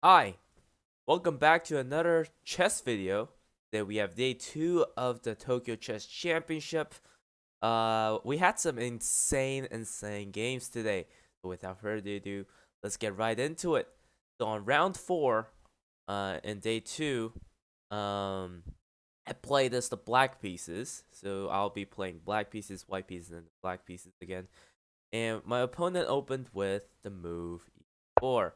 Hi, welcome back to another chess video. Today we have day 2 of the Tokyo Chess Championship. We had some insane games today. So without further ado, let's get right into it. So on round 4, in day 2, um, I played as the black pieces. So I'll be playing black pieces, white pieces, and black pieces again. And my opponent opened with the move e4.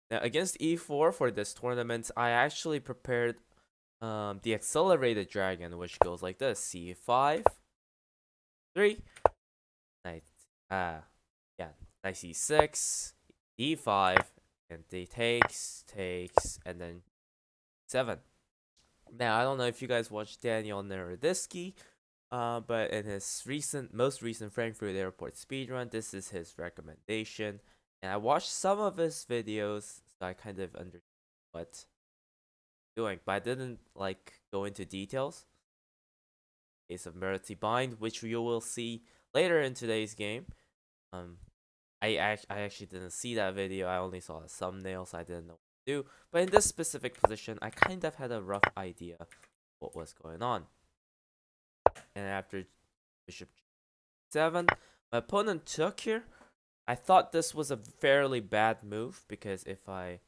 Now, against e4 for this tournament, I actually prepared the accelerated dragon, which goes like this: c5, 3, knight, yeah, knight c6, d5, and d takes, and then 7. Now, I don't know if you guys watched Daniel Naroditsky, but in his most recent Frankfurt Airport speedrun, this is his recommendation. And I watched some of his videos, so I kind of understood what doing, but I didn't like go into details. Case of Merity Bind, which you will see later in today's game. Um, I actually didn't see that video. I only saw a thumbnail, so I didn't know what to do. But in this specific position, I kind of had a rough idea what was going on. And after Bishop G7, my opponent took here. I thought this was a fairly bad move because if I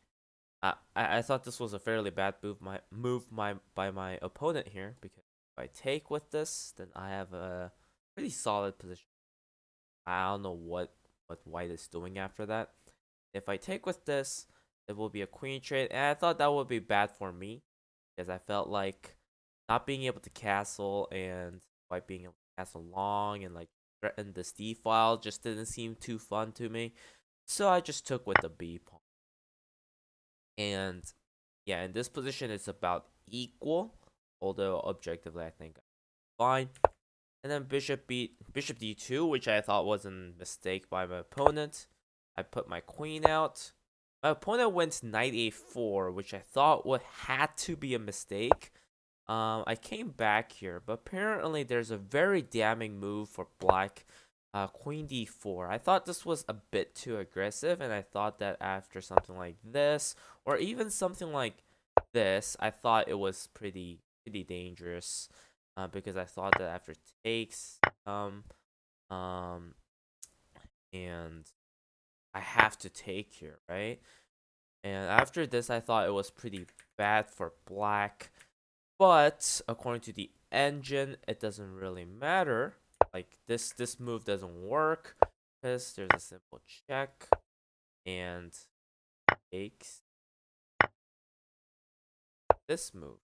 thought this was a fairly bad by my opponent here, because if I take with this, then I have a pretty solid position. I don't know what white is doing after that. If I take with this, it will be a queen trade, and I thought that would be bad for me because I felt like not being able to castle and white being able to castle long and like threaten this d file just didn't seem too fun to me. So I just took with the b pawn. And yeah, in this position, it's about equal, although objectively, I think fine. And then bishop d2, which I thought was a mistake by my opponent. I put my queen out. My opponent went knight a4, which I thought would had to be a mistake. I came back here, but apparently there's a very damning move for black. Queen d4. I thought this was a bit too aggressive, and I thought that after something like this, or even something like this, I thought it was pretty dangerous. Because I thought that after takes, um, and I have to take here, right? And after this, I thought it was pretty bad for black. But according to the engine, it doesn't really matter. Like this move doesn't work because there's a simple check and takes this move.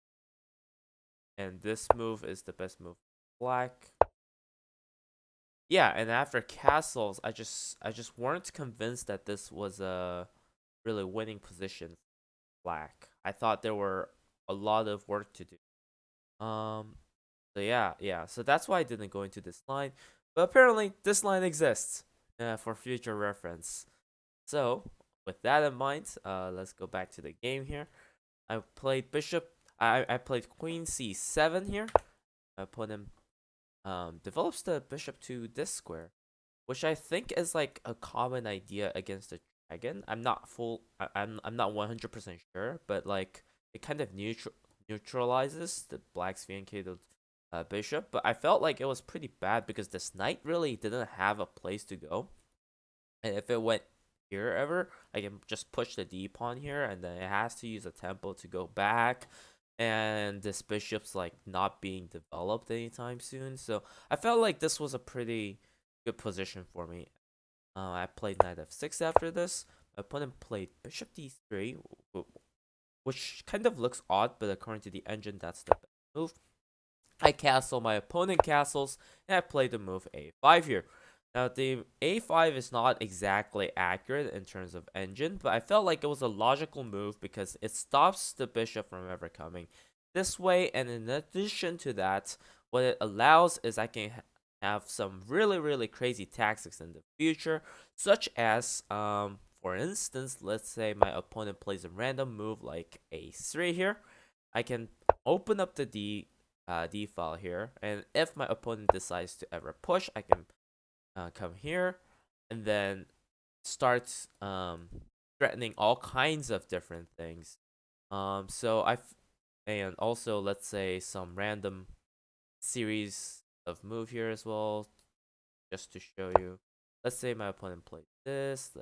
And this move is the best move for black. Yeah, and after castles, I just weren't convinced that this was a really winning position for black. I thought there were a lot of work to do. Um So yeah. So that's why I didn't go into this line. But apparently, this line exists for future reference. So with that in mind, let's go back to the game here. I played bishop. I played queen c7 here. My opponent develops the bishop to this square, which I think is like a common idea against the dragon. I'm not 100% sure, but like it kind of neutralizes the black's VNK bishop. But I felt like it was pretty bad because this knight really didn't have a place to go, and if it went here ever, I can just push the d pawn here, and then it has to use a tempo to go back. And this bishop's like not being developed anytime soon, so I felt like this was a pretty good position for me. I played knight f6 after this. My opponent played bishop d3, which kind of looks odd, but according to the engine, that's the best move. I castle my opponent castles, and I play the move a5 here. Now, the a5 is not exactly accurate in terms of engine, but I felt like it was a logical move because it stops the bishop from ever coming this way, and in addition to that, what it allows is I can have some really crazy tactics in the future, such as, for instance, let's say my opponent plays a random move like a3 here. I can open up the D file here, and if my opponent decides to ever push, I can come here and then start threatening all kinds of different things. And also let's say some random series of move here as well, just to show you. Let's say my opponent played this.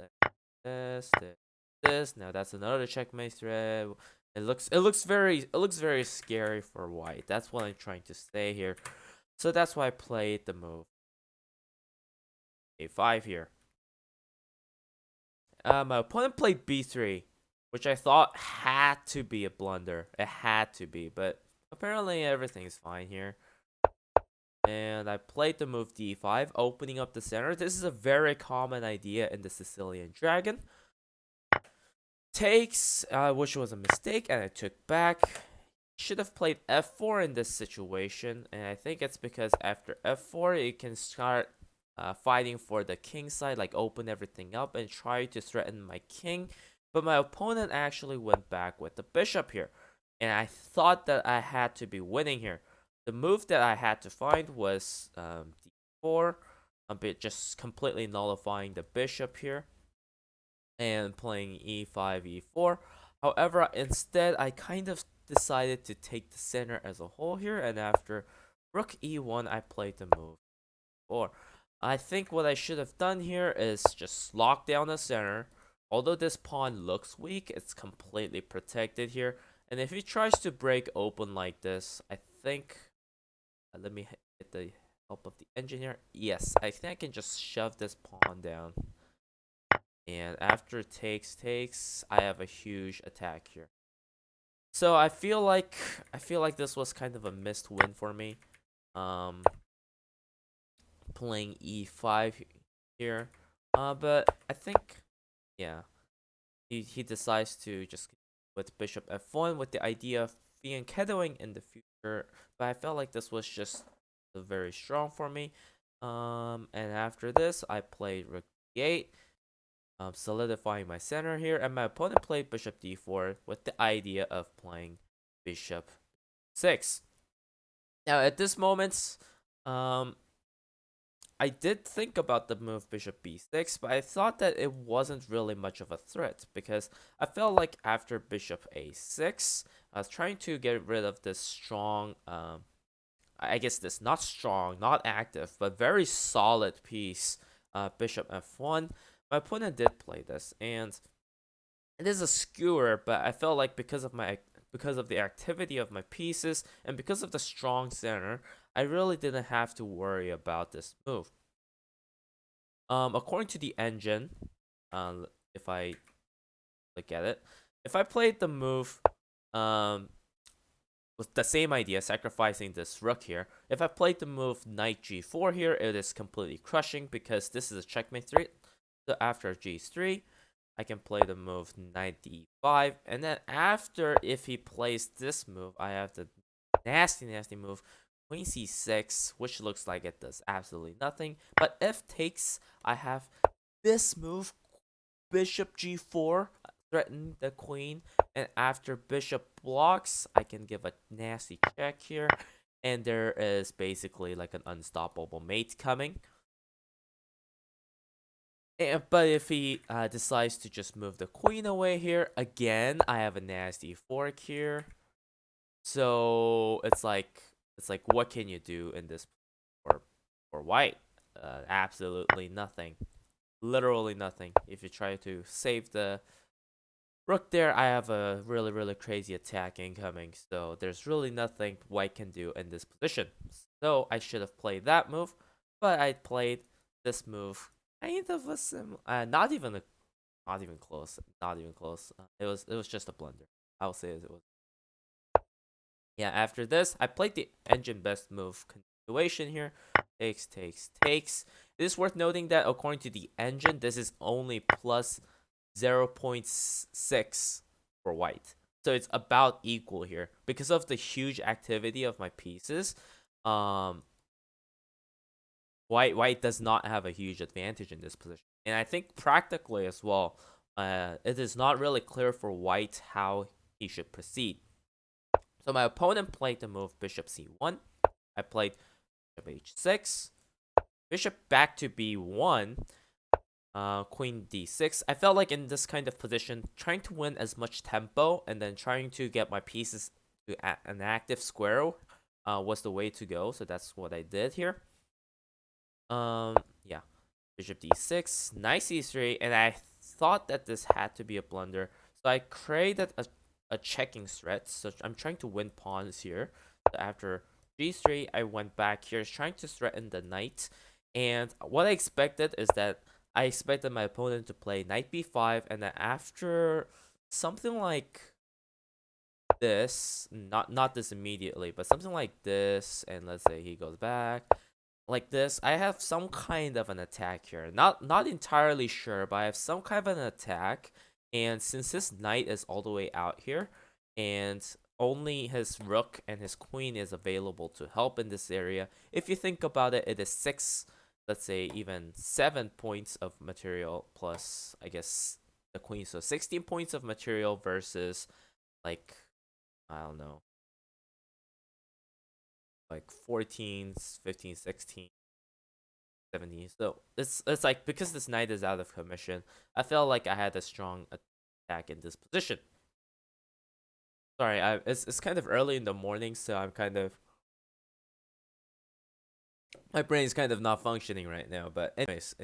Now that's another checkmate thread. It looks very scary for white. That's what I'm trying to say here. So that's why I played the move a5 here. My opponent played b3, which I thought had to be a blunder. It had to be, but apparently everything's fine here. And I played the move d5, opening up the center. This is a very common idea in the Sicilian Dragon. Takes, which was a mistake, and I took back. Should have played f4 in this situation, and I think it's because after f4 you can start fighting for the king side, like open everything up and try to threaten my king. But my opponent actually went back with the bishop here, and I thought that I had to be winning here. The move that I had to find was d4, but just completely nullifying the bishop here and playing e5, e4. However, instead, I kind of decided to take the center as a whole here, and after rook e1, I played the move 4. I think what I should have done here is just lock down the center. Although this pawn looks weak, it's completely protected here. And if he tries to break open like this, I think... let me get the help of the engineer. Yes, I think I can just shove this pawn down. And after takes, I have a huge attack here. So I feel like this was kind of a missed win for me. Playing e5 here. But I think, yeah, he decides to just with bishop f1 with the idea of fianchettoing in the future. But I felt like this was just very strong for me. And after this, I played rook d8. Solidifying my center here, and my opponent played bishop d4 with the idea of playing bishop 6. Now at this moment, I did think about the move bishop b6, but I thought that it wasn't really much of a threat because I felt like after bishop a6, I was trying to get rid of this strong, I guess this not strong, not active, but very solid piece, bishop f1. My opponent did play this, and it is a skewer, but I felt like because of the activity of my pieces and because of the strong center, I really didn't have to worry about this move. According to the engine, if I look at it, if I played the move, with the same idea, sacrificing this rook here. If I played the move knight g4 here, it is completely crushing because this is a checkmate threat. So after g3, I can play the move knight d5, and then after, if he plays this move, I have the nasty move queen c6, which looks like it does absolutely nothing. But if takes, I have this move bishop g4, threaten the queen, and after bishop blocks, I can give a nasty check here, and there is basically like an unstoppable mate coming. But if he decides to just move the queen away here, again, I have a nasty fork here. So it's like what can you do in this for white? Absolutely nothing. Literally nothing. If you try to save the rook there, I have a really crazy attack incoming. So there's really nothing white can do in this position. So I should have played that move, but I played this move. Kind of a not even close. Not even close. It was just a blunder. I'll say it was. Yeah. After this, I played the engine best move continuation here. Takes. It is worth noting that according to the engine, this is only plus 0.6 for white. So it's about equal here. Because of the huge activity of my pieces, white does not have a huge advantage in this position. And I think practically as well, it is not really clear for white how he should proceed. So my opponent played the move bishop c1. I played bishop h6. Bishop back to b1. Queen d6. I felt like in this kind of position, trying to win as much tempo and then trying to get my pieces to an active square was the way to go. So that's what I did here. Yeah, bishop d6, knight c3, and I thought that this had to be a blunder. So I created a checking threat. So I'm trying to win pawns here. So after g3, I went back here, trying to threaten the knight. And what I expected is that I expected my opponent to play knight b5, and then after something like this, not this immediately, but something like this, and let's say he goes back like this, I have some kind of an attack here. Not entirely sure, but I have some kind of an attack. And since his knight is all the way out here, and only his rook and his queen is available to help in this area, if you think about it, it is 6, let's say even 7 points of material plus, I guess, the queen. So 16 points of material versus, like, I don't know, like 14, 15, 16. 17. So it's like, because this knight is out of commission, I felt like I had a strong attack in this position. Sorry, it's kind of early in the morning, so I'm kind of, my brain's kind of not functioning right now. But anyways.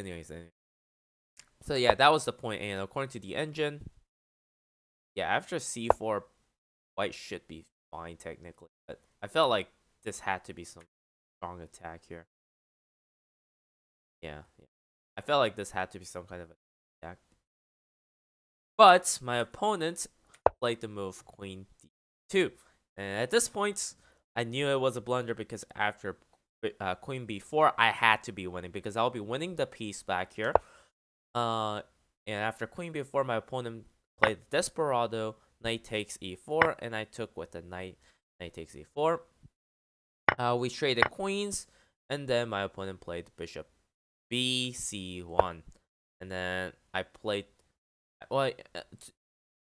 So yeah, that was the point. And according to the engine, yeah, after c4, white should be fine technically. But I felt like this had to be some strong attack here. Yeah. I felt like this had to be some kind of attack. But my opponent played the move queen d2. And at this point, I knew it was a blunder, because after queen b4, I had to be winning, because I'll be winning the piece back here. And after queen b4, my opponent played desperado, knight takes e4, and I took with the knight takes e4. We traded queens, and then my opponent played bishop bc1. And then I played, well,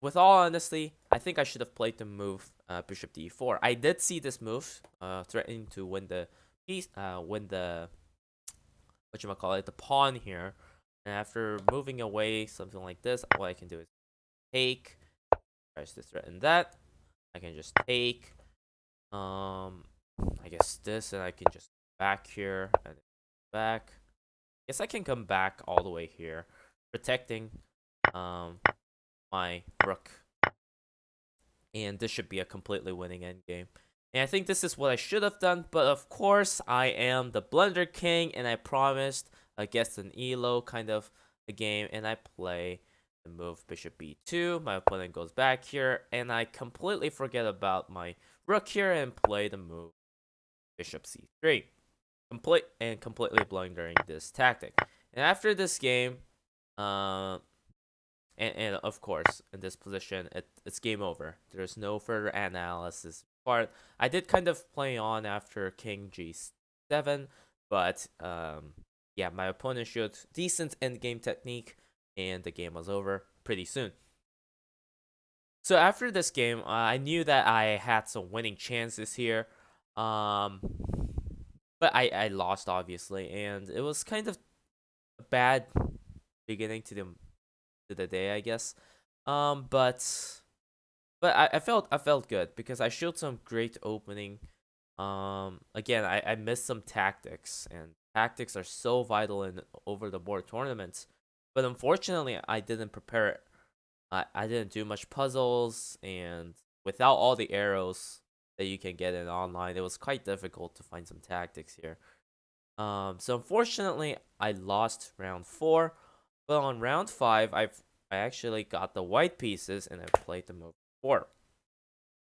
with all honesty, I think I should have played the move bishop d4. I did see this move, threatening to win the piece, win the, the pawn here. And after moving away, something like this, what I can do is take, tries to threaten that. I can just take, I guess this, and I can just back here and back. Guess I can come back all the way here, protecting my rook. And this should be a completely winning endgame. And I think this is what I should have done, but of course I am the blunder king, and I promised against an elo kind of a game, and I play the move bishop b2. My opponent goes back here, and I completely forget about my rook here and play the move bishop c3. Completely blundering this tactic. And after this game, and of course, in this position, it's game over. There's no further analysis part. I did kind of play on after king g7, but yeah, my opponent showed decent endgame technique, and the game was over pretty soon. So after this game, I knew that I had some winning chances here, but I lost, obviously, and it was kind of a bad beginning to the day, I guess. But I felt good, because I showed some great opening. Again, I missed some tactics, and tactics are so vital in over the board tournaments. But unfortunately, I didn't prepare it. I didn't do much puzzles, and without all the arrows that you can get in online, it was quite difficult to find some tactics here. So unfortunately, I lost round 4. But on round 5, I actually got the white pieces, and I played the move 4.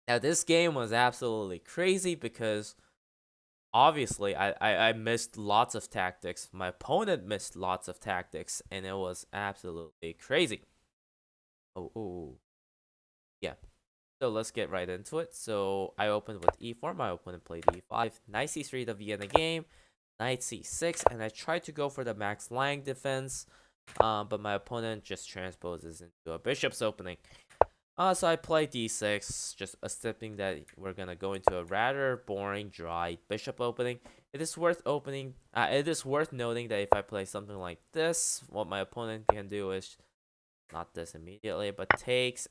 Now this game was absolutely crazy, because obviously I missed lots of tactics. My opponent missed lots of tactics, and it was absolutely crazy. Oh, yeah. So let's get right into it. So I opened with e4. My opponent played e5. Knight c3 to begin the game. Knight c6, and I tried to go for the Max Lang defense, but my opponent just transposes into a bishop's opening. So I play d6, just accepting that we're gonna go into a rather boring, dry bishop opening. It is worth opening. It is worth noting that if I play something like this, what my opponent can do is not this immediately, but takes,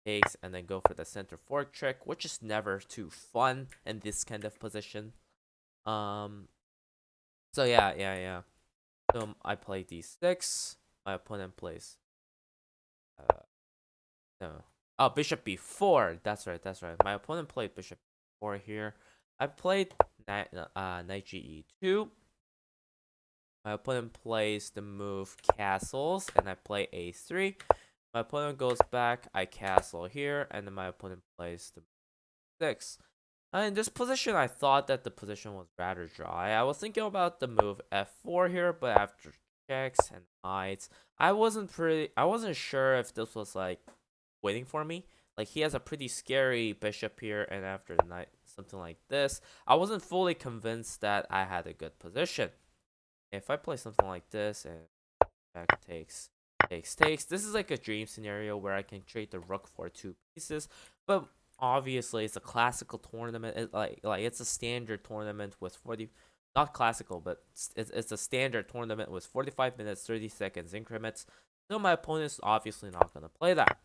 and then go for the center fork trick, which is never too fun in this kind of position. Um. So yeah. So I play d6. My opponent plays. No. Oh, bishop b4. That's right. That's right. My opponent played bishop b4 here. I played knight ge2. My opponent plays the move castles, and I play a3. My opponent goes back. I castle here, and then my opponent plays the move 6. In this position, I thought that the position was rather dry. I was thinking about the move f4 here, but after checks and knights, I wasn't sure if this was like waiting for me. Like he has a pretty scary bishop here, and after the knight, something like this, I wasn't fully convinced that I had a good position. If I play something like this and back takes, this is like a dream scenario where I can trade the rook for 2 pieces, but obviously it's a classical tournament. Like it's a standard tournament with 40, not classical, but it's a standard tournament with 45 minutes, 30 seconds increments. So my opponent's obviously not gonna play that.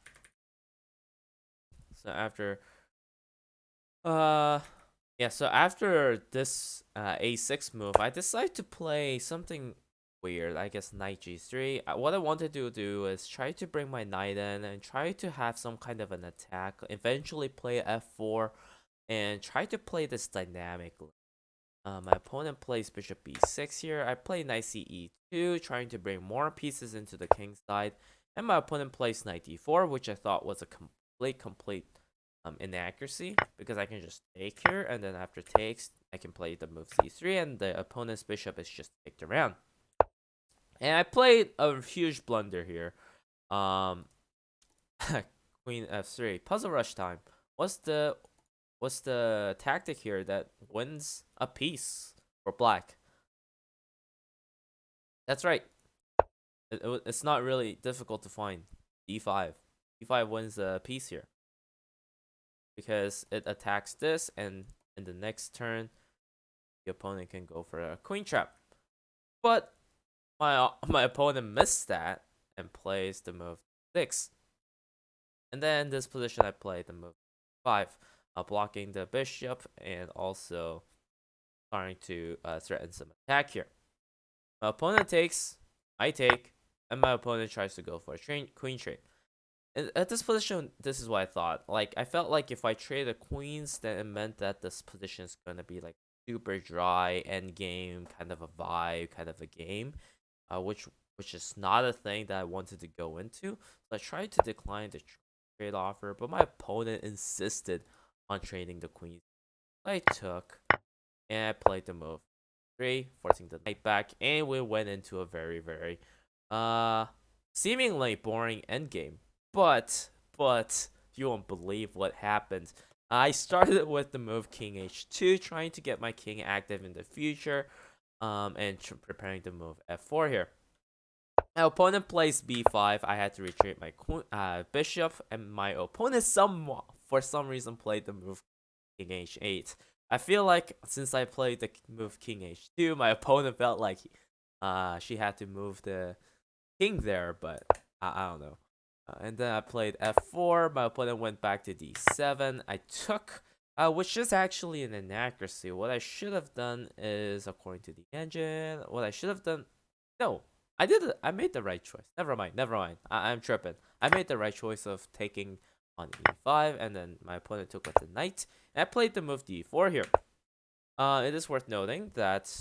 So after uh yeah, so after this a6 move, I decided to play something weird. I guess knight g3. What I wanted to do is try to bring my knight in and try to have some kind of an attack. Eventually play f4 and try to play this dynamically. My opponent plays bishop b6 here. I play knight ce2, trying to bring more pieces into the king side. And my opponent plays knight d4, which I thought was a complete inaccuracy, because I can just take here, and then after takes, I can play the move c3, and the opponent's bishop is just kicked around. And I played a huge blunder here. Um, Queen f3, puzzle rush time. What's the tactic here that wins a piece for black? That's right. It's not really difficult to find. d5. d5 wins the piece here because it attacks this, and in the next turn, the opponent can go for a queen trap. But my opponent missed that and plays the move 6. And then in this position, I play the move 5, blocking the bishop and also trying to threaten some attack here. My opponent takes, I take, and my opponent tries to go for a queen trade. And at this position, this is what I thought. Like, I felt like if I trade the queens, then it meant that this position is going to be like super dry end game, kind of a vibe, kind of a game, which is not a thing that I wanted to go into. So I tried to decline the trade offer, but my opponent insisted on trading the queens. I took, and I played the move 3, forcing the knight back, and we went into a very uh seemingly boring endgame. But you won't believe what happened. I started with the move king h2, trying to get my king active in the future, and preparing to move f4 here. My opponent plays b5. I had to retreat my bishop, and my opponent for some reason played the move king h8. I feel like since I played the move king h2, my opponent felt like she had to move the king there, but I don't know. And then I played f4. My opponent went back to d7. I took, which is actually an inaccuracy. What I should have done is, according to the engine, what I should have done. No, I did it. I made the right choice. Never mind. Never mind. I'm tripping. I made the right choice of taking on e5, and then my opponent took with the knight. And I played the move d4 here. It is worth noting that,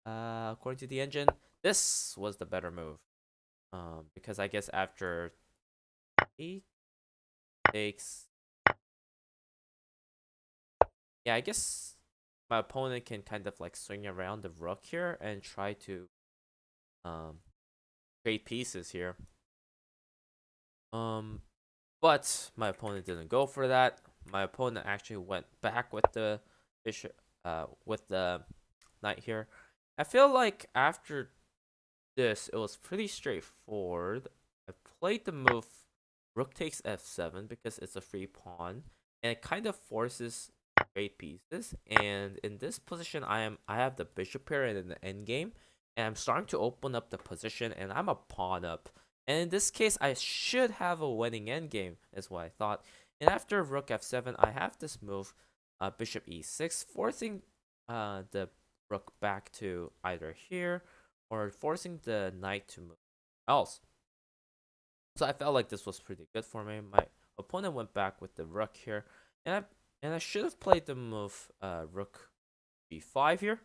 according to the engine, this was the better move. Because I guess after he takes, yeah, I guess my opponent can kind of like swing around the rook here and try to um trade pieces here. Um, but my opponent didn't go for that. My opponent actually went back with the bishop, with the knight here. I feel like after this, it was pretty straightforward. I played the move rook takes f7 because it's a free pawn, and it kind of forces great pieces. And in this position, I have the bishop here in the end game, and I'm starting to open up the position, and I'm a pawn up. And in this case, I should have a winning endgame, is what I thought. And after rook f7, I have this move, bishop e6, forcing the rook back to either here or forcing the knight to move else. So I felt like this was pretty good for me. My opponent went back with the rook here, and I should have played the move rook b5 here.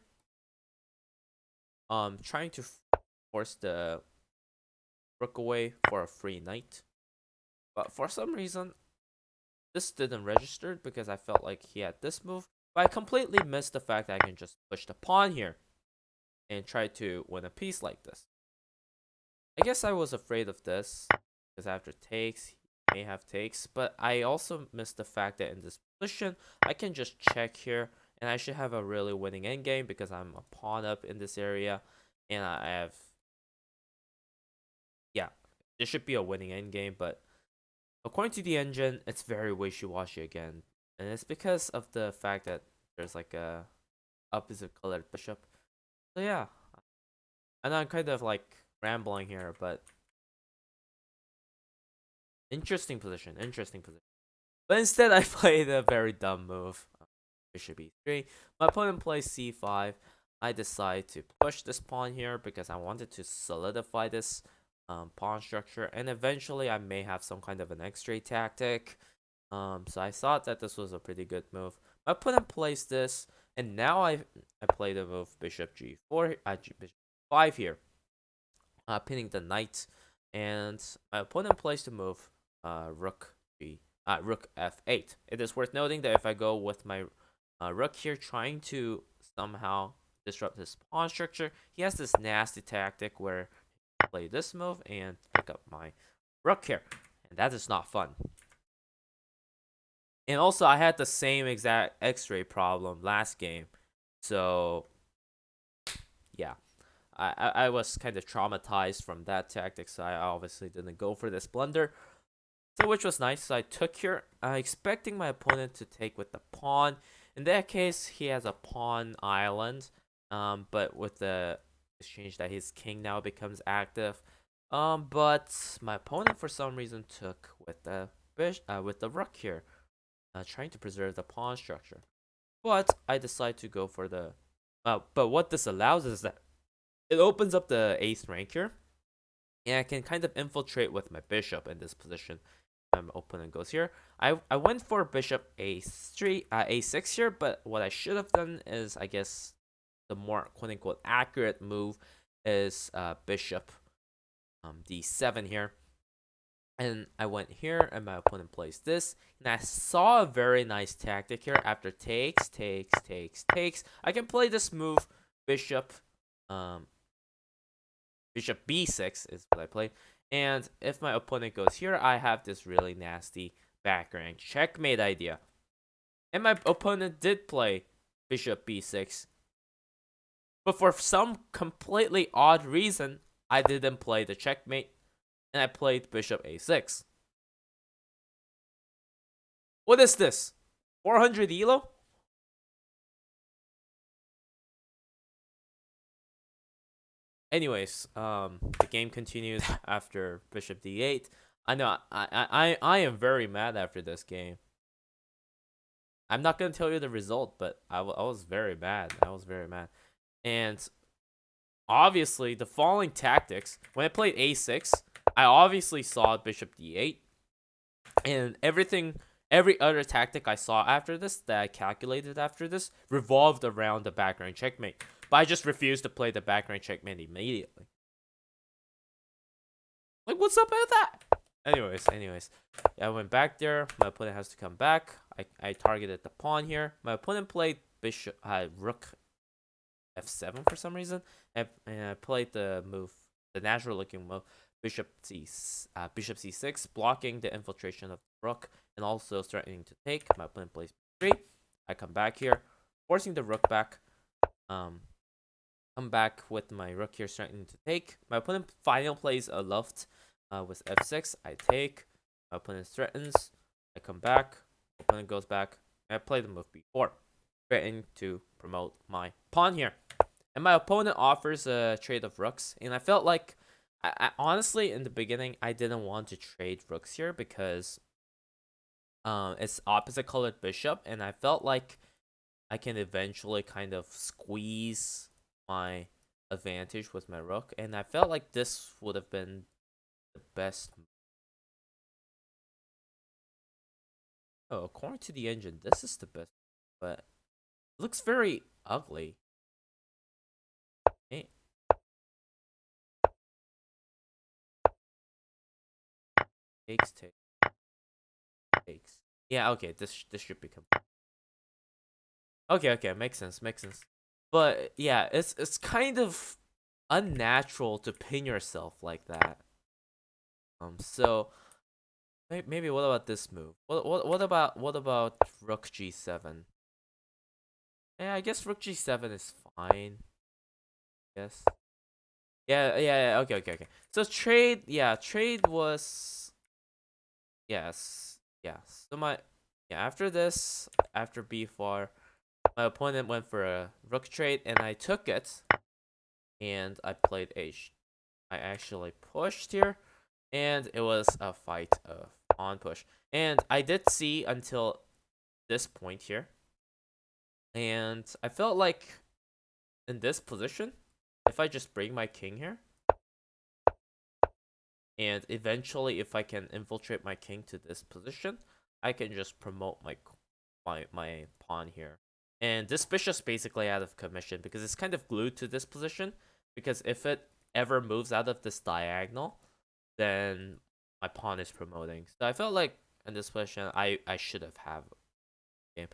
Trying to force the rook away for a free knight. But for some reason, this didn't register because I felt like he had this move. But I completely missed the fact that I can just push the pawn here and try to win a piece like this. I guess I was afraid of this because after takes, he may have takes. But I also missed the fact that in this position, I can just check here and I should have a really winning endgame because I'm a pawn up in this area. And I have, yeah, this should be a winning endgame. But according to the engine, it's very wishy-washy again. And it's because of the fact that there's like a opposite colored bishop. So yeah, I know I'm kind of like rambling here, but interesting position, interesting position. But instead, I played a very dumb move, bishop e3. My opponent plays c5. I decide to push this pawn here because I wanted to solidify this pawn structure, and eventually I may have some kind of an x-ray tactic. So I thought that this was a pretty good move. My opponent plays this, and now I play the move bishop g4, bishop 5 here, pinning the knight, and my opponent plays the move rook f8. It is worth noting that if I go with my rook here, trying to somehow disrupt his pawn structure, he has this nasty tactic where I play this move and pick up my rook here, and that is not fun. And also, I had the same exact X-ray problem last game, so yeah, I was kind of traumatized from that tactic, so I obviously didn't go for this blunder. So which was nice. So I took here, expecting my opponent to take with the pawn. In that case, he has a pawn island, but with the exchange that his king now becomes active. But my opponent for some reason took with the rook here, trying to preserve the pawn structure. But I decide to go for the. But what this allows is that it opens up the 8th rank here, and I can kind of infiltrate with my bishop in this position. My opponent goes here. I went for bishop a3, a6 here, but what I should have done is, I guess, the more quote unquote accurate move is bishop d7 here. And I went here, and my opponent plays this. And I saw a very nice tactic here. After takes, I can play this move, bishop, bishop b6 is what I played. And if my opponent goes here, I have this really nasty back rank checkmate idea. And my opponent did play bishop b6. But for some completely odd reason, I didn't play the checkmate, and I played bishop a6. What is this? 400 elo? Anyways, the game continues after bishop d8. I know I am very mad after this game. I'm not gonna tell you the result, but I was very mad. I was very mad, and obviously the following tactics. When I played a6, I obviously saw bishop d8, and every other tactic I saw after this that I calculated after this revolved around the background checkmate. But I just refused to play the background checkmate immediately. Like, what's up with that? Anyways, I went back there. My opponent has to come back. I targeted the pawn here. My opponent played bishop, rook f7 for some reason, and I played the move, the natural looking move, bishop c6, blocking the infiltration of the rook and also threatening to take. My opponent plays b3. I come back here, forcing the rook back. Come back with my rook here, threatening to take. My opponent finally plays a luft with f6. I take. My opponent threatens. I come back. Opponent goes back, I played the move before, threatening to promote my pawn here. And my opponent offers a trade of rooks, and I felt like, I honestly, in the beginning, I didn't want to trade rooks here because it's opposite colored bishop, and I felt like I can eventually kind of squeeze my advantage with my rook, and I felt like this would have been the best. Oh, according to the engine, this is the best, but it looks very ugly. Hey, takes. Yeah, okay, this should become. Okay, makes sense, makes sense. But yeah, it's kind of unnatural to pin yourself like that. So maybe what about this move? What about Rook G7? Yeah, I guess Rook G7 is fine. Yes. Yeah. Okay. So trade was yes. So after this, after B4, my opponent went for a rook trade, and I took it, and I played H. I actually pushed here, and it was a fight of on push. And I did see until this point here, and I felt like in this position, if I just bring my king here, and eventually if I can infiltrate my king to this position, I can just promote my pawn here. And this bishop's basically out of commission because it's kind of glued to this position, because if it ever moves out of this diagonal, then my pawn is promoting. So I felt like in this position I should have game.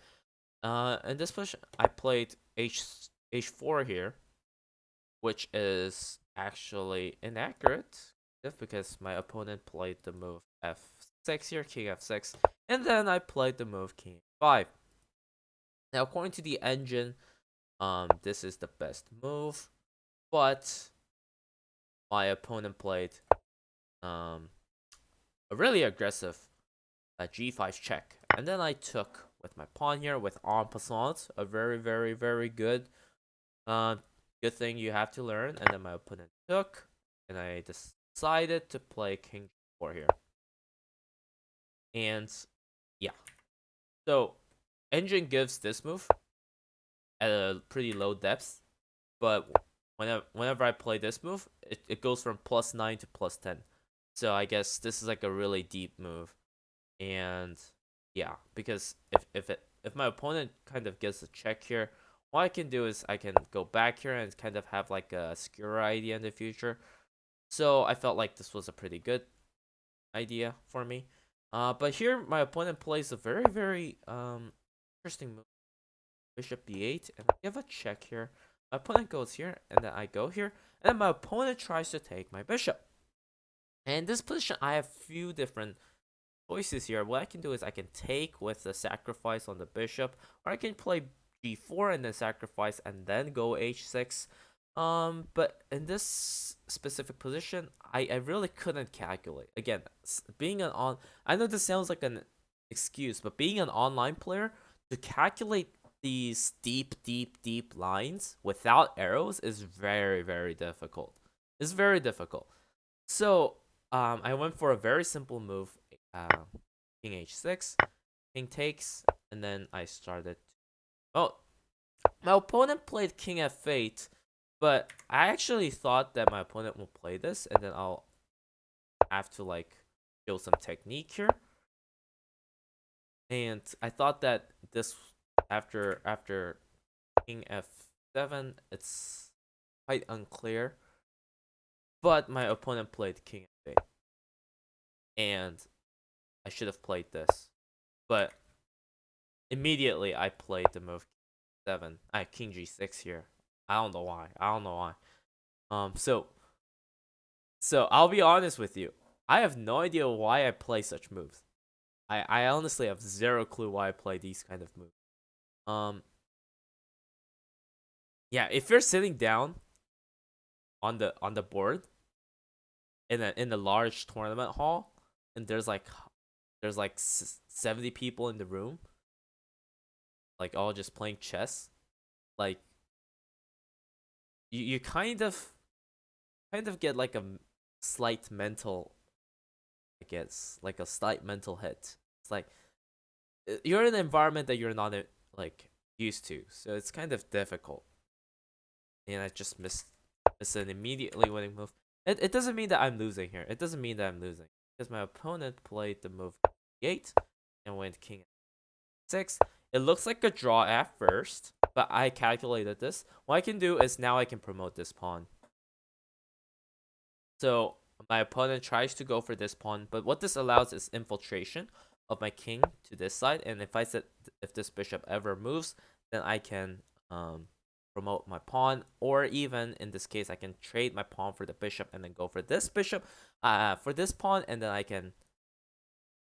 In this position I played h4 here, which is actually inaccurate because my opponent played the move f6 here, king f6, and then I played the move king f5. Now, according to the engine, this is the best move, but my opponent played um a really aggressive g5 check, and then I took with my pawn here with en passant, a very good uh, good thing you have to learn. And then my opponent took, and I decided to play king g4 here. And yeah, so engine gives this move at a pretty low depth, but whenever I play this move, it goes from +9 to +10. So I guess this is like a really deep move. And yeah, because if my opponent kind of gets a check here, what I can do is I can go back here and kind of have like a secure idea in the future. So I felt like this was a pretty good idea for me. But here my opponent plays a very interesting move, bishop b8, and I give a check here. My opponent goes here, and then I go here, and then my opponent tries to take my bishop. And this position, I have few different choices here. What I can do is I can take with the sacrifice on the bishop, or I can play g4 and then sacrifice and then go h6. But in this specific position, I really couldn't calculate. Again, being an on, I know this sounds like an excuse, but being an online player, to calculate these deep lines without arrows is very difficult. It's very difficult. So I went for a very simple move, king h6, king takes, and then I started. Oh, my opponent played king f8, but I actually thought that my opponent will play this, and then I'll have to like show some technique here. And I thought that this after king f7, it's quite unclear. But my opponent played king f8, and I should have played this, but immediately I played the move king7. I king g6 here. I don't know why. So I'll be honest with you. I have no idea why I play such moves. I honestly have zero clue why I play these kind of moves. Um, yeah, if you're sitting down on the board in a large tournament hall, and there's like 70 people in the room, like all just playing chess, like you kind of get like a slight mental, I guess, like a slight mental hit. It's like you're in an environment that you're not like used to, so it's kind of difficult. And I just missed an immediately winning move. It doesn't mean that I'm losing here. It doesn't mean that I'm losing because my opponent played the move e8 and went king 6. It looks like a draw at first, but I calculated this. What I can do is now I can promote this pawn. So my opponent tries to go for this pawn, but what this allows is infiltration of my king to this side. And if this bishop ever moves, then I can promote my pawn, or even in this case, I can trade my pawn for the bishop and then go for this bishop, for this pawn, and then I can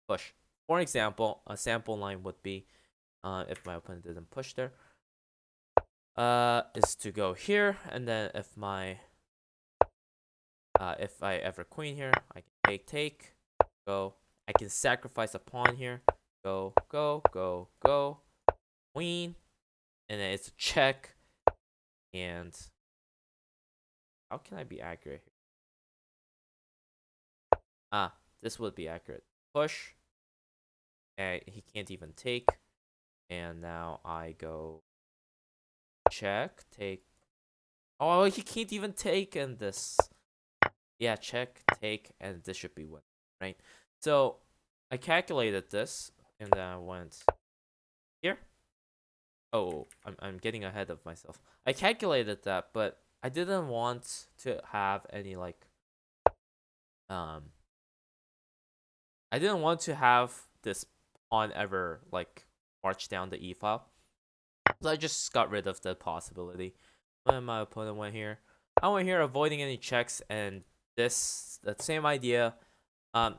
push. For example, a sample line would be, if my opponent didn't push there, is to go here, and then if I ever queen here, I can take, go. I can sacrifice a pawn here, go, go, go, go, queen, and then it's a check. And how can I be accurate here? This would be accurate. Push, and he can't even take. And now I go check, take. Oh, he can't even take, and this. Yeah, check, take, and this should be win, right? So I calculated this, and then I went here. Oh, I'm getting ahead of myself. I calculated that, but I didn't want to have any like I didn't want to have this pawn ever like march down the e file. So I just got rid of the possibility. When my opponent went here, I went here avoiding any checks, and that same idea.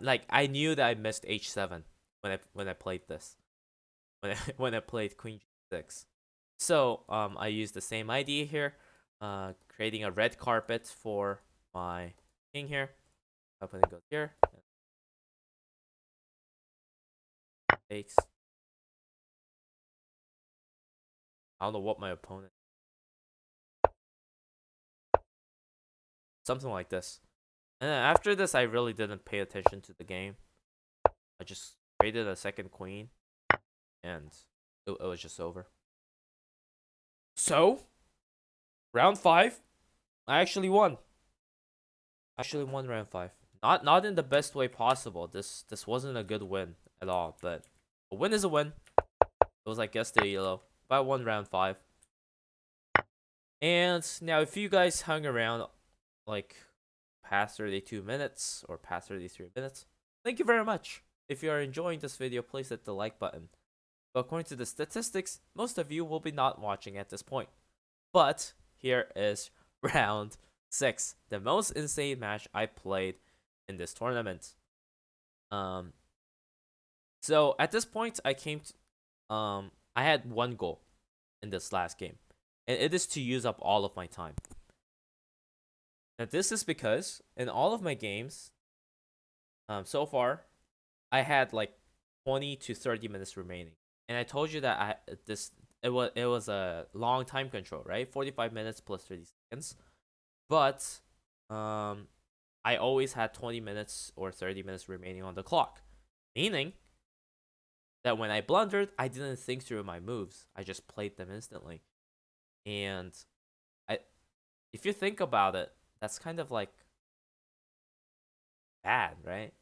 Like I knew that I missed h7 when I played this, when I played queen g6. So I used the same idea here, creating a red carpet for my king here. Opponent goes here, takes. I don't know what my opponent. Something like this. And then after this, I really didn't pay attention to the game. I just created a second queen, and it was just over. So, round 5, I actually won. I actually won round 5. Not in the best way possible. This wasn't a good win at all, but a win is a win. It was like yesterday, yellow. But I won round 5. And now, if you guys hung around like past 32 minutes or past 33 minutes, thank you very much. If you are enjoying this video, please hit the like button. But according to the statistics, most of you will be not watching at this point. But here is round 6, the most insane match I played in this tournament. So at this point, I had one goal in this last game, and it is to use up all of my time. Now this is because in all of my games, so far, I had like 20 to 30 minutes remaining, and I told you that it was a long time control, right? 45 minutes plus 30 seconds, but I always had 20 minutes or 30 minutes remaining on the clock, meaning that when I blundered, I didn't think through my moves. I just played them instantly. And I if you think about it, that's kind of like bad, right?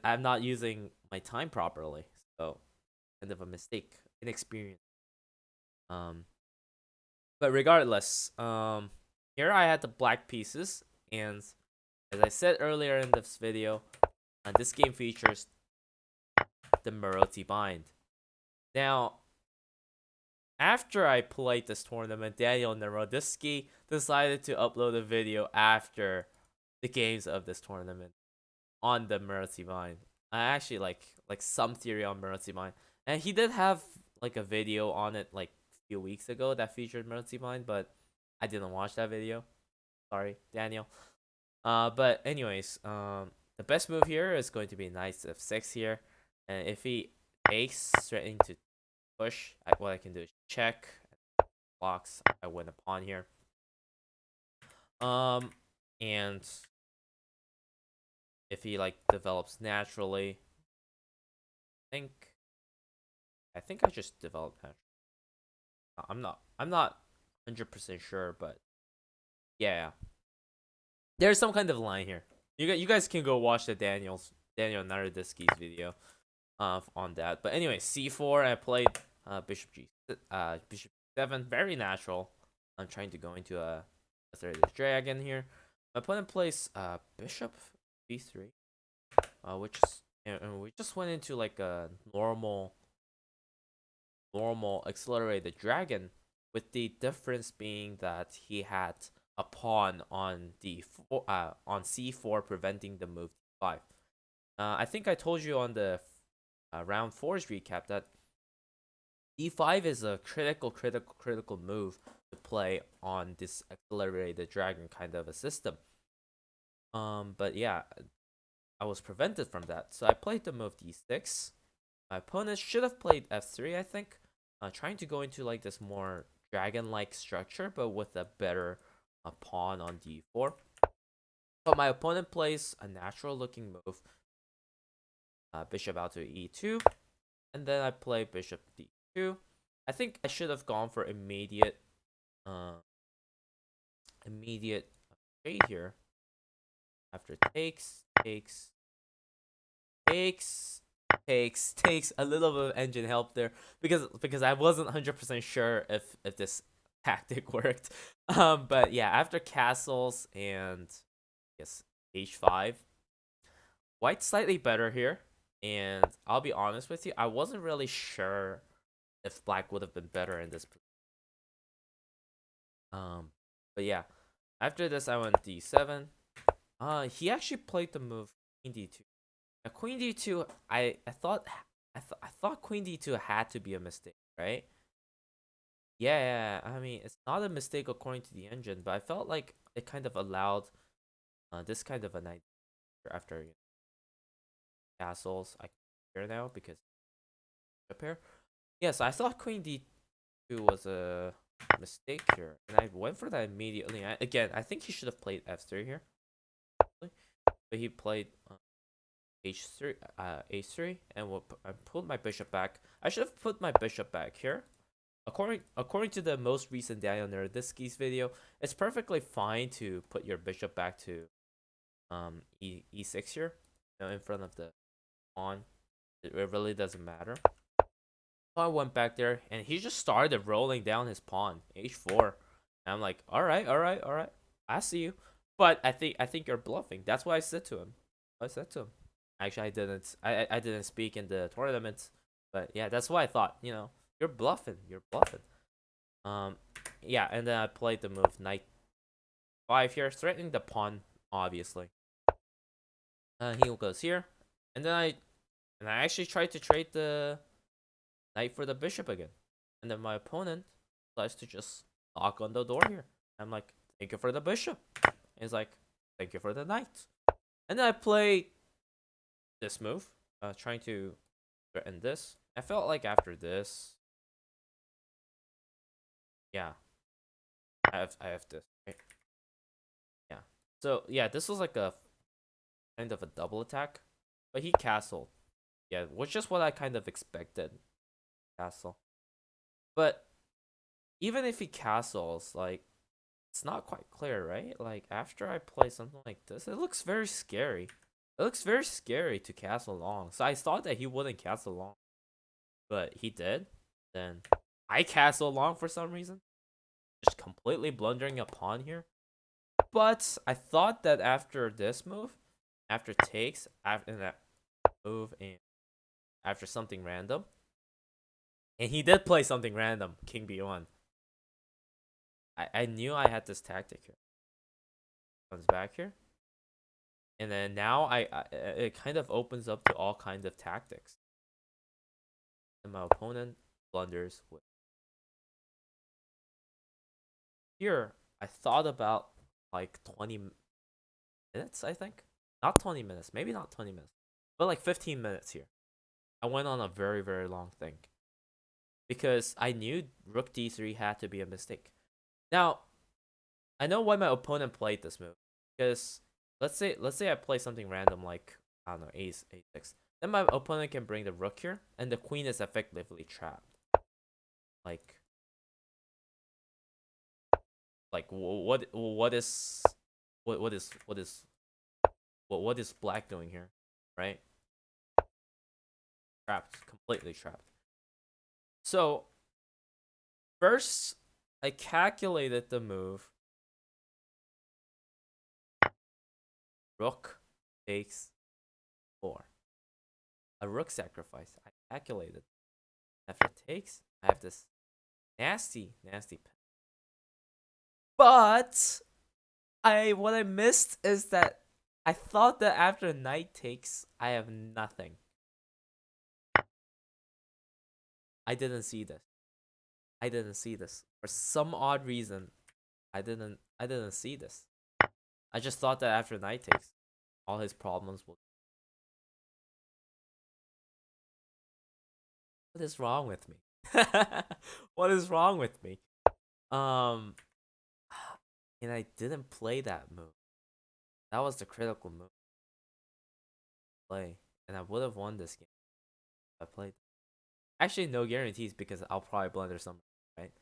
I'm not using my time properly. So kind of a mistake, inexperience. Um but regardless, here I had the black pieces, and as I said earlier in this video, this game features the Marotti bind. Now, after I played this tournament, Daniel Naroditsky decided to upload a video after the games of this tournament on the Marotti bind. I actually like some theory on Marotti bind, and he did have like a video on it like a few weeks ago that featured Marotti bind, but I didn't watch that video. Sorry, Daniel. But anyways, the best move here is going to be knight f6 here, and if he takes straight into push. What I can do is check, blocks. I win a pawn here. And if he like develops naturally, I think I just developed naturally. I'm not 100% sure, but yeah, there's some kind of line here. You guys can go watch the Daniel Naroditsky's video on that. But anyway, c4. I played bishop bishop 7, very natural. I'm trying to go into a third dragon here. My opponent plays bishop b3, which is, and we just went into like a normal accelerated dragon, with the difference being that he had a pawn on on c4, preventing the move to 5. I think I told you on the round 4's recap that d5 is a critical move to play on this accelerated dragon kind of a system. But yeah, I was prevented from that, so I played the move d6. My opponent should have played f3, I think, trying to go into like this more dragon-like structure, but with a better pawn on d4. But my opponent plays a natural-looking move, bishop out to e2, and then I play bishop d2. I think I should have gone for uh, immediate trade here. After takes a little bit of engine help there, because I wasn't 100% sure if this tactic worked. But yeah, after castles and yes, h5, white's slightly better here. And I'll be honest with you, I wasn't really sure if black would have been better in this. But yeah, after this I went d7. He actually played the move queen d2. Now queen d2, I thought queen d2 had to be a mistake, right? Yeah, I mean, it's not a mistake according to the engine, but I felt like it kind of allowed this kind of an idea after, castles. I can here now because up here. Yes, I thought queen d2 was a mistake here, and I went for that immediately. Again, I think he should have played f3 here, but he played h3, h3, and I pulled my bishop back. I should have put my bishop back here. According to the most recent Daniel Naroditsky's video, it's perfectly fine to put your bishop back to e6 here, in front of the pawn. It really doesn't matter. I went back there, and he just started rolling down his pawn, h4. And I'm like, all right, I see you, but I think you're bluffing. That's what I said to him. Actually, I didn't. I didn't speak in the tournament, but yeah, that's what I thought. You're bluffing. Um, yeah, and then I played the move knight 5 here, threatening the pawn, obviously. He goes here, and then I actually tried to trade the knight for the bishop again, and then my opponent decides to just knock on the door here. I'm like, thank you for the bishop. And he's like, thank you for the knight. And then I play this move, trying to threaten this. I felt like after this, yeah, I have this. Right? Yeah. So yeah, this was like a kind of a double attack, but he castled. Yeah, which is just what I kind of expected. Castle. But even if he castles, like, it's not quite clear, right? Like, after I play something like this, it looks very scary. It looks very scary to castle long. So I thought that he wouldn't castle long, but he did. Then I castle long for some reason, just completely blundering a pawn here. But I thought that after this move, after takes, after that move, and after something random, and he did play something random, king b1. I knew I had this tactic here. Comes back here, and then now it kind of opens up to all kinds of tactics. And my opponent blunders with here. I thought about like 20 minutes, I think. Not 20 minutes, maybe not 20 minutes, but like 15 minutes here. I went on a very, very long thing. because I knew rook d3 had to be a mistake. Now, I know why my opponent played this move, because let's say I play something random like, I don't know, ace a6. Then my opponent can bring the rook here, and the queen is effectively trapped. Like what is black doing here, right? Trapped, completely trapped. So first, I calculated the move. Rook takes 4. A rook sacrifice. I calculated. After takes, I have this nasty pin. But what I missed is that I thought that after knight takes, I have nothing. I didn't see this. I didn't see this. For some odd reason, I didn't see this. I just thought that after knight takes, all his problems will. What is wrong with me? What is wrong with me? Um, and I didn't play that move. That was the critical move to play, and I would have won this game if I played. Actually, no guarantees because I'll probably blunder something, right?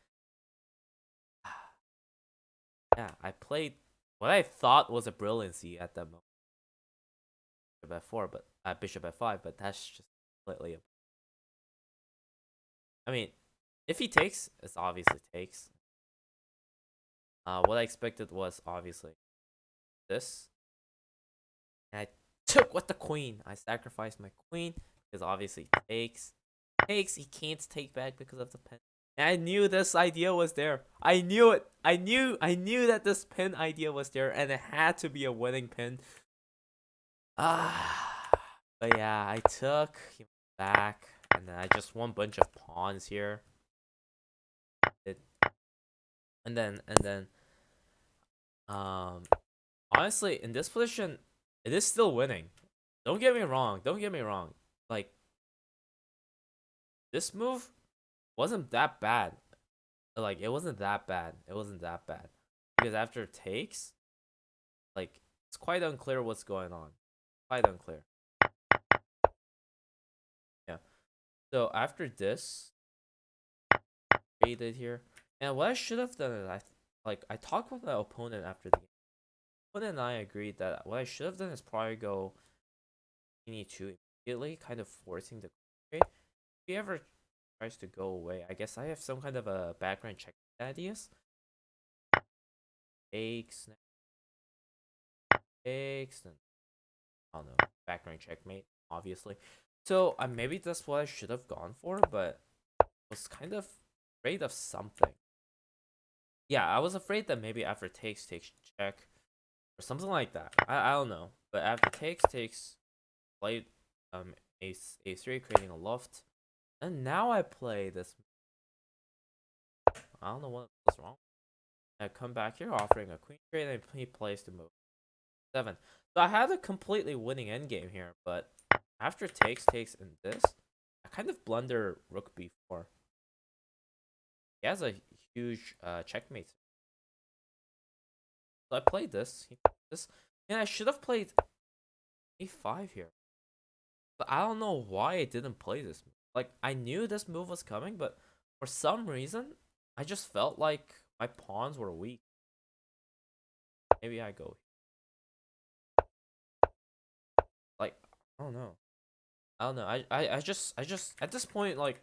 Yeah, I played what I thought was a brilliancy at that moment. Bishop f4, but bishop f5, but that's just completely. I mean, if he takes, it's obviously takes. What I expected was obviously this. And I took with the queen. I sacrificed my queen because obviously takes. Takes. He can't take back because of the pin. And I knew this idea was there. I knew it. I knew that this pin idea was there, and it had to be a winning pin. But yeah, I took him back, and then I just won a bunch of pawns here. And then honestly, in this position, it is still winning. Don't get me wrong. Don't get me wrong. Like, this move wasn't that bad. Like, it wasn't that bad. It wasn't that bad. Because after takes, like, it's quite unclear what's going on. Quite unclear. Yeah. So after this, traded here. And what I should have done is I talked with my opponent after the game. Opponent and I agreed that what I should have done is probably go e2 immediately, kind of forcing the trade. If he ever tries to go away, I guess I have some kind of a background check ideas. Takes, takes, and I don't know, background checkmate, obviously. So maybe that's what I should have gone for, but I was kind of afraid of something. Yeah, I was afraid that maybe after takes check or something like that. I don't know, but after takes played ace a3, creating a loft, and now I play this. I don't know what was wrong. I come back here offering a queen trade, and he plays the move 7. So I had a completely winning endgame here, but after takes and this, I kind of blunder rook b4. He has a huge checkmate. So I played this. He played this, and I should have played a5 here. But I don't know why I didn't play this move. Like, I knew this move was coming, but for some reason, I just felt like my pawns were weak. Maybe I go. Like, I don't know. I don't know. I just at this point, like,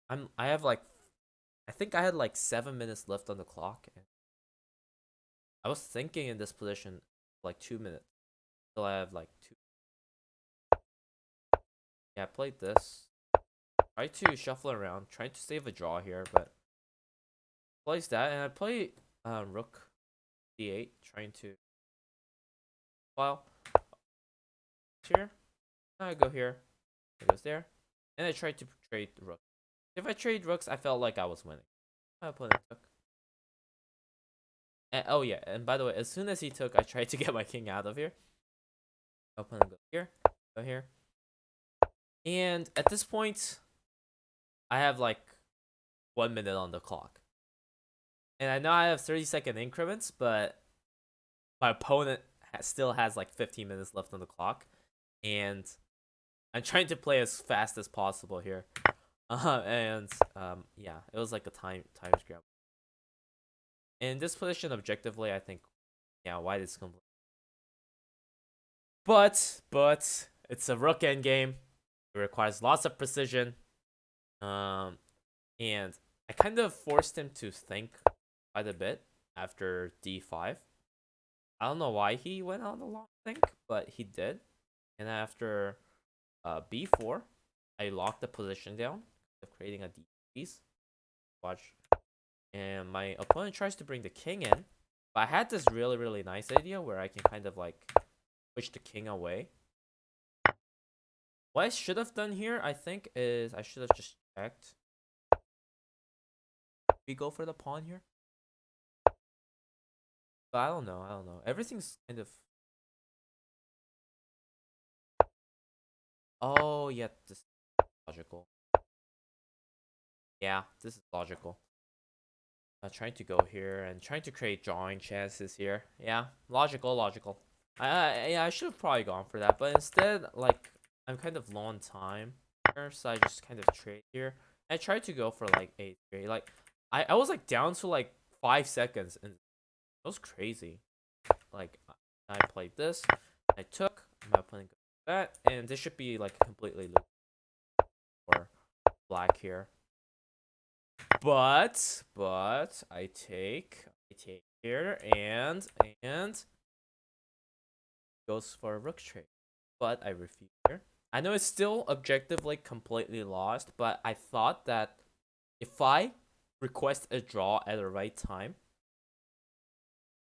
I have like, I think I had like 7 minutes left on the clock, and I was thinking in this position like 2 minutes till I have like two. Yeah, I played this. Try to shuffle around, trying to save a draw here, but plays that, and I play rook d8, trying to file here. I go here, it goes there, and I tried to trade the rook. If I trade rooks, I felt like I was winning. My opponent took. And, oh yeah, and by the way, as soon as he took, I tried to get my king out of here. My opponent go here, and at this point, I have like 1 minute on the clock. And I know I have 30-second increments, but my opponent still has like 15 minutes left on the clock, and I'm trying to play as fast as possible here. Yeah, it was like a time scramble. In this position, objectively, I think, yeah, white is complete. But it's a rook endgame. It requires lots of precision. Um, and I kind of forced him to think quite a bit after d5. I don't know why he went on the long think, but he did. And after b4, I locked the position down, creating a d piece. Watch. And my opponent tries to bring the king in, but I had this really nice idea where I can kind of like push the king away. What I should have done here, I think, is I should have just checked. We go for the pawn here, but I don't know. Everything's kind of. Oh yeah, this is logical. Yeah, this is logical. I'm trying to go here and trying to create drawing chances here. Yeah, logical. Yeah, I should have probably gone for that, but instead, like, I'm kind of low on time here, so I just kind of trade here. I tried to go for like 8-3. Like, I was like down to like 5 seconds, and it was crazy. Like, I played this, I took, my opponent goes that, and this should be like completely loose for black here. But I take here and goes for a rook trade. But I refuse here. I know it's still objectively completely lost, but I thought that if I request a draw at the right time,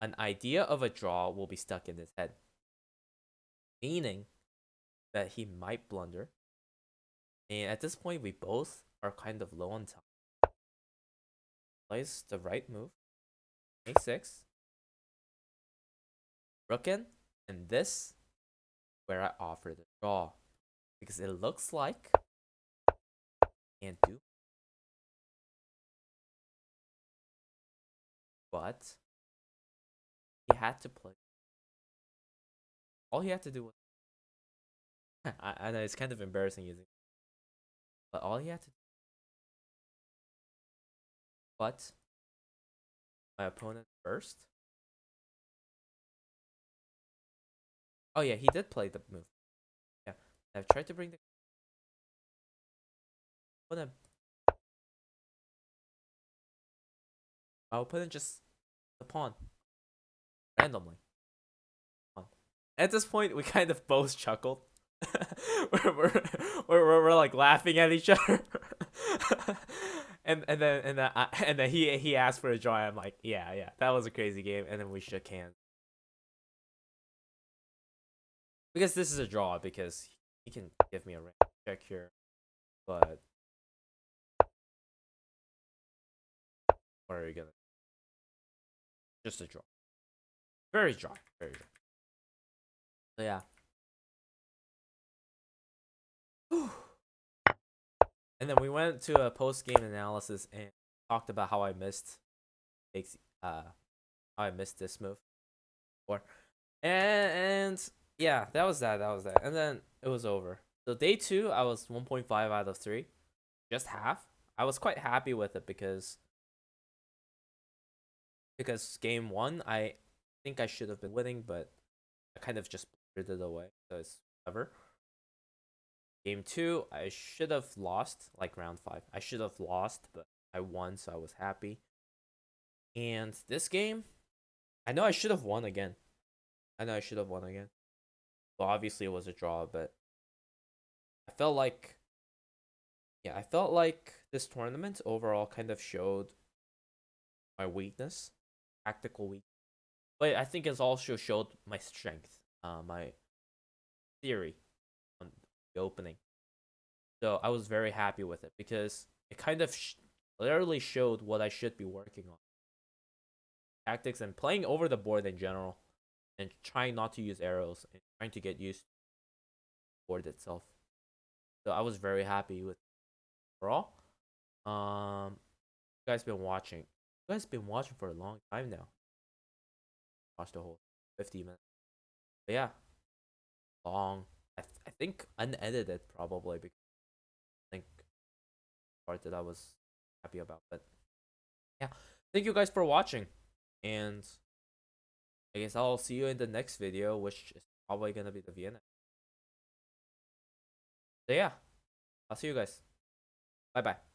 an idea of a draw will be stuck in his head. Meaning that he might blunder. And at this point, we both are kind of low on time. Plays the right move. A6. Rook in. And this where I offer the draw. Because it looks like can't do. But he had to play. All he had to do was I know it's kind of embarrassing using, but all he had to do. But my opponent first. Oh yeah, he did play the move. Yeah, I've tried to bring the opponent. My opponent just the pawn randomly. At this point, we kind of both chuckled. we're like laughing at each other. And then he asked for a draw. I'm like, yeah, that was a crazy game. And then we shook hands because this is a draw because he can give me a rank check here, but what are you gonna? Just a draw. Very dry. Very dry. So yeah. And then we went to a post game analysis and talked about how I missed how I missed this move. Or and yeah, that was that. And then it was over. So day 2, I was 1.5 out of 3, just half. I was quite happy with it because game 1, I think I should have been winning, but I kind of just put it away. So it's whatever. Game 2, I should have lost, like round 5. I should have lost, but I won, so I was happy. And this game, I know I should have won again. Well, obviously it was a draw, but I felt like, yeah, I felt like this tournament overall kind of showed my weakness, tactical weakness. But I think it's also showed my strength, my theory on the opening. So I was very happy with it because it kind of literally showed what I should be working on. Tactics and playing over the board in general and trying not to use arrows and trying to get used to the board itself. So I was very happy with it overall. You guys been watching. You guys been watching for a long time now. Watched the whole 50 minutes. But yeah, long. I think unedited probably because I think part that I was happy about. But yeah, thank you guys for watching, and I guess I'll see you in the next video, which is probably gonna be the Vienna. So yeah, I'll see you guys. Bye bye.